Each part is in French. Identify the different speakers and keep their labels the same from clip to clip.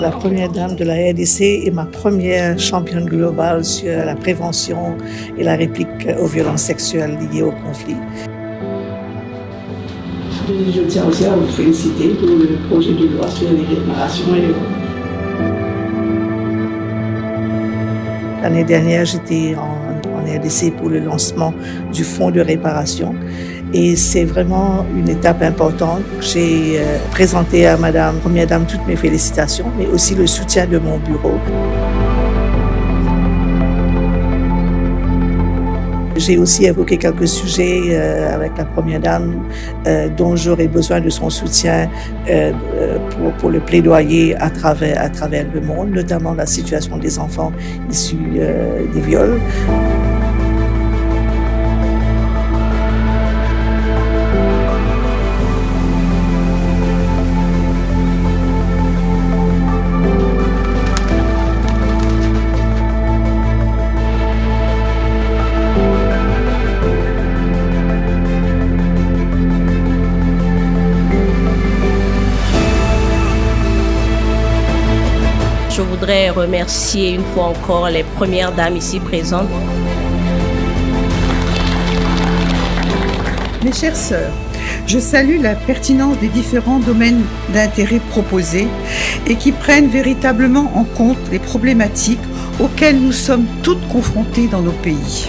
Speaker 1: La première dame de la RDC est ma première championne globale sur la prévention et la réplique aux violences sexuelles liées au conflit. Je tiens aussi à vous féliciter pour le projet de loi sur les réparations. L'année dernière, j'étais en RDC pour le lancement du fonds de réparation. Et c'est vraiment une étape importante. J'ai présenté à Madame Première Dame toutes mes félicitations, mais aussi le soutien de mon bureau. J'ai aussi évoqué quelques sujets avec la Première Dame dont j'aurais besoin de son soutien pour le plaidoyer à travers le monde, notamment la situation des enfants issus des viols.
Speaker 2: Je voudrais remercier une fois encore les premières dames ici présentes.
Speaker 3: Mes chères sœurs, je salue la pertinence des différents domaines d'intérêt proposés et qui prennent véritablement en compte les problématiques auxquelles nous sommes toutes confrontées dans nos pays.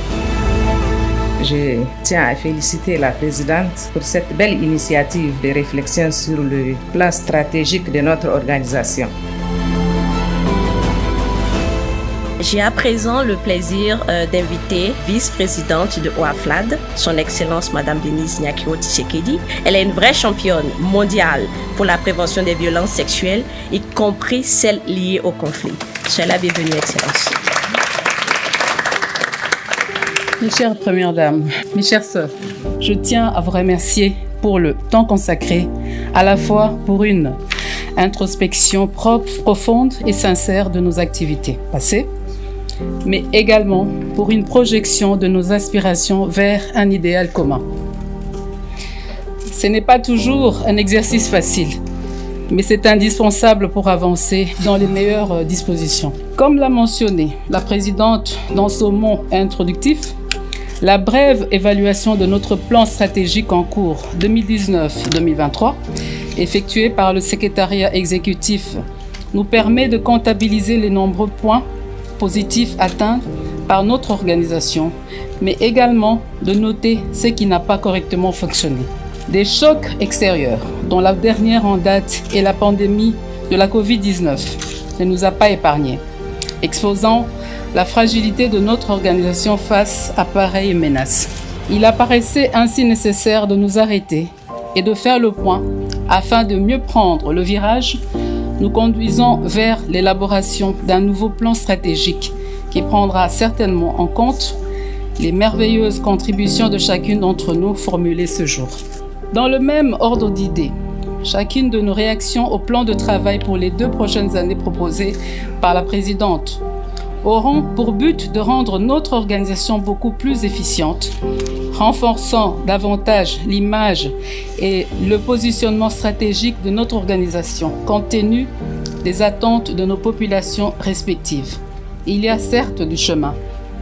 Speaker 4: Je tiens à féliciter la présidente pour cette belle initiative de réflexion sur le plan stratégique de notre organisation.
Speaker 2: J'ai à présent le plaisir d'inviter vice-présidente de OAFLAD, son Excellence Madame Denise Nyakiro Tshisekedi. Elle est une vraie championne mondiale pour la prévention des violences sexuelles, y compris celles liées au conflit. Soyez la bienvenue, Excellence.
Speaker 5: Mes chères premières dames, mes chères sœurs, je tiens à vous remercier pour le temps consacré, à la fois pour une introspection propre, profonde et sincère de nos activités passées, mais également pour une projection de nos aspirations vers un idéal commun. Ce n'est pas toujours un exercice facile, mais c'est indispensable pour avancer dans les meilleures dispositions. Comme l'a mentionné la présidente dans son mot introductif, la brève évaluation de notre plan stratégique en cours 2019-2023, effectuée par le secrétariat exécutif, nous permet de comptabiliser les nombreux points positifs atteints par notre organisation, mais également de noter ce qui n'a pas correctement fonctionné. Des chocs extérieurs, dont la dernière en date est la pandémie de la Covid-19, ne nous a pas épargnés, exposant la fragilité de notre organisation face à pareilles menaces. Il apparaissait ainsi nécessaire de nous arrêter et de faire le point afin de mieux prendre le virage, nous conduisons vers l'élaboration d'un nouveau plan stratégique qui prendra certainement en compte les merveilleuses contributions de chacune d'entre nous formulées ce jour. Dans le même ordre d'idées, chacune de nos réactions au plan de travail pour les 2 prochaines années proposées par la présidente auront pour but de rendre notre organisation beaucoup plus efficiente, renforçant davantage l'image et le positionnement stratégique de notre organisation, compte tenu des attentes de nos populations respectives. Il y a certes du chemin,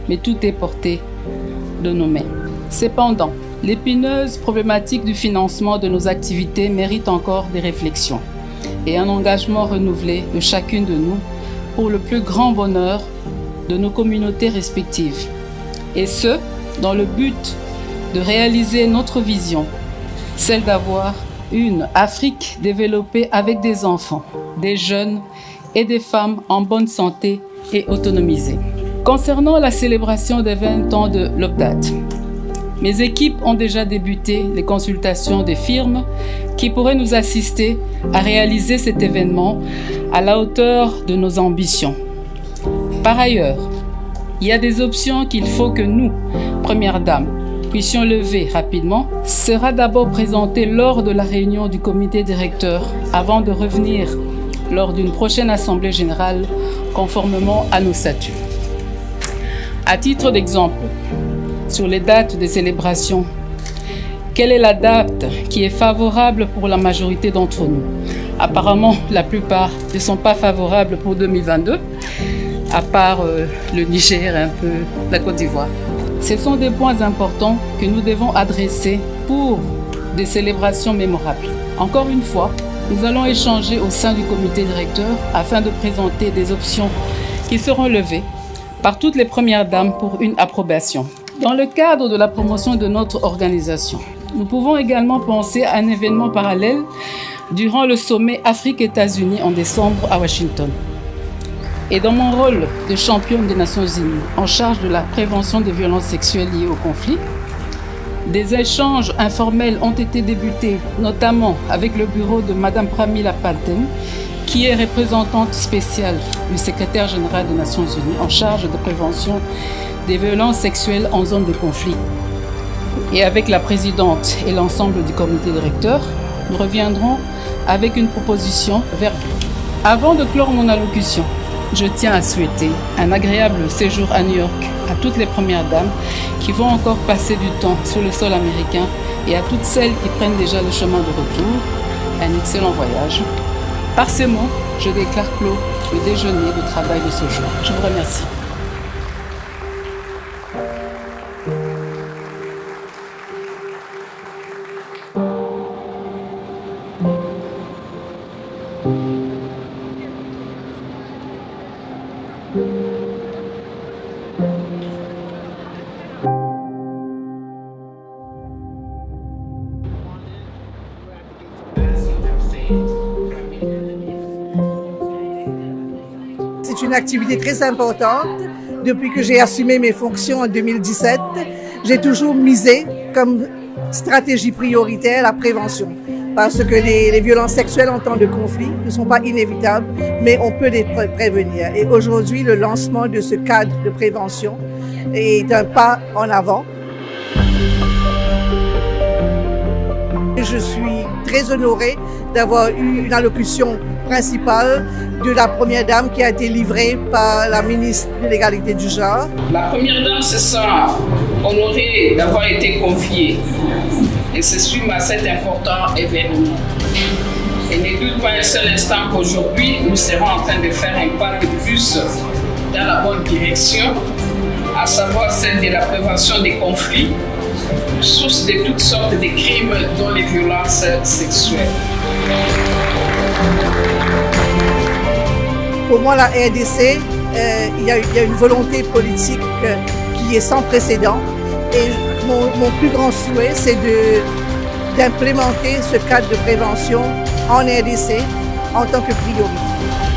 Speaker 5: mais tout est porté de nos mains. Cependant, l'épineuse problématique du financement de nos activités mérite encore des réflexions et un engagement renouvelé de chacune de nous pour le plus grand bonheur de nos communautés respectives. Et ce, dans le but de réaliser notre vision, celle d'avoir une Afrique développée avec des enfants, des jeunes et des femmes en bonne santé et autonomisées. Concernant la célébration des 20 ans de l'OPDAT, mes équipes ont déjà débuté les consultations des firmes qui pourraient nous assister à réaliser cet événement à la hauteur de nos ambitions. Par ailleurs, il y a des options qu'il faut que nous, Premières Dames, puissions lever rapidement. Sera d'abord présenté lors de la réunion du comité directeur avant de revenir lors d'une prochaine assemblée générale conformément à nos statuts. À titre d'exemple, sur les dates des célébrations, Quelle est la date qui est favorable pour la majorité d'entre nous? Apparemment, la plupart ne sont pas favorables pour 2022, à part le Niger et un peu la Côte d'Ivoire. Ce sont des points importants que nous devons adresser pour des célébrations mémorables. Encore une fois, nous allons échanger au sein du comité directeur afin de présenter des options qui seront levées par toutes les premières dames pour une approbation. Dans le cadre de la promotion de notre organisation, nous pouvons également penser à un événement parallèle durant le sommet Afrique-États-Unis en décembre à Washington. Et dans mon rôle de championne des Nations Unies en charge de la prévention des violences sexuelles liées au conflit, des échanges informels ont été débutés, notamment avec le bureau de Mme Pramila Patten, qui est représentante spéciale du secrétaire général des Nations Unies en charge de prévention des violences sexuelles en zone de conflit. Et avec la présidente et l'ensemble du comité directeur, nous reviendrons avec une proposition vers vous. Avant de clore mon allocution, je tiens à souhaiter un agréable séjour à New York à toutes les premières dames qui vont encore passer du temps sur le sol américain et à toutes celles qui prennent déjà le chemin de retour. Un excellent voyage. Par ces mots, je déclare clos le déjeuner de travail de ce jour. Je vous remercie.
Speaker 1: C'est une activité très importante. Depuis que j'ai assumé mes fonctions en 2017, j'ai toujours misé comme stratégie prioritaire la prévention. Parce que les violences sexuelles en temps de conflit ne sont pas inévitables, mais on peut les prévenir. Et aujourd'hui, le lancement de ce cadre de prévention est un pas en avant. Je suis très honorée d'avoir eu une allocution principale de la première dame qui a été livrée par la ministre de l'Égalité du genre.
Speaker 6: La première dame se sent honorée d'avoir été confiée et se suit à cet important événement. Et ne doute pas un seul instant qu'aujourd'hui, nous serons en train de faire un pas de plus dans la bonne direction, à savoir celle de la prévention des conflits, source de toutes sortes de crimes, dont les violences sexuelles.
Speaker 1: Pour moi, la RDC, il y a une volonté politique qui est sans précédent. Et mon plus grand souhait, c'est d'implémenter ce cadre de prévention en RDC en tant que priorité.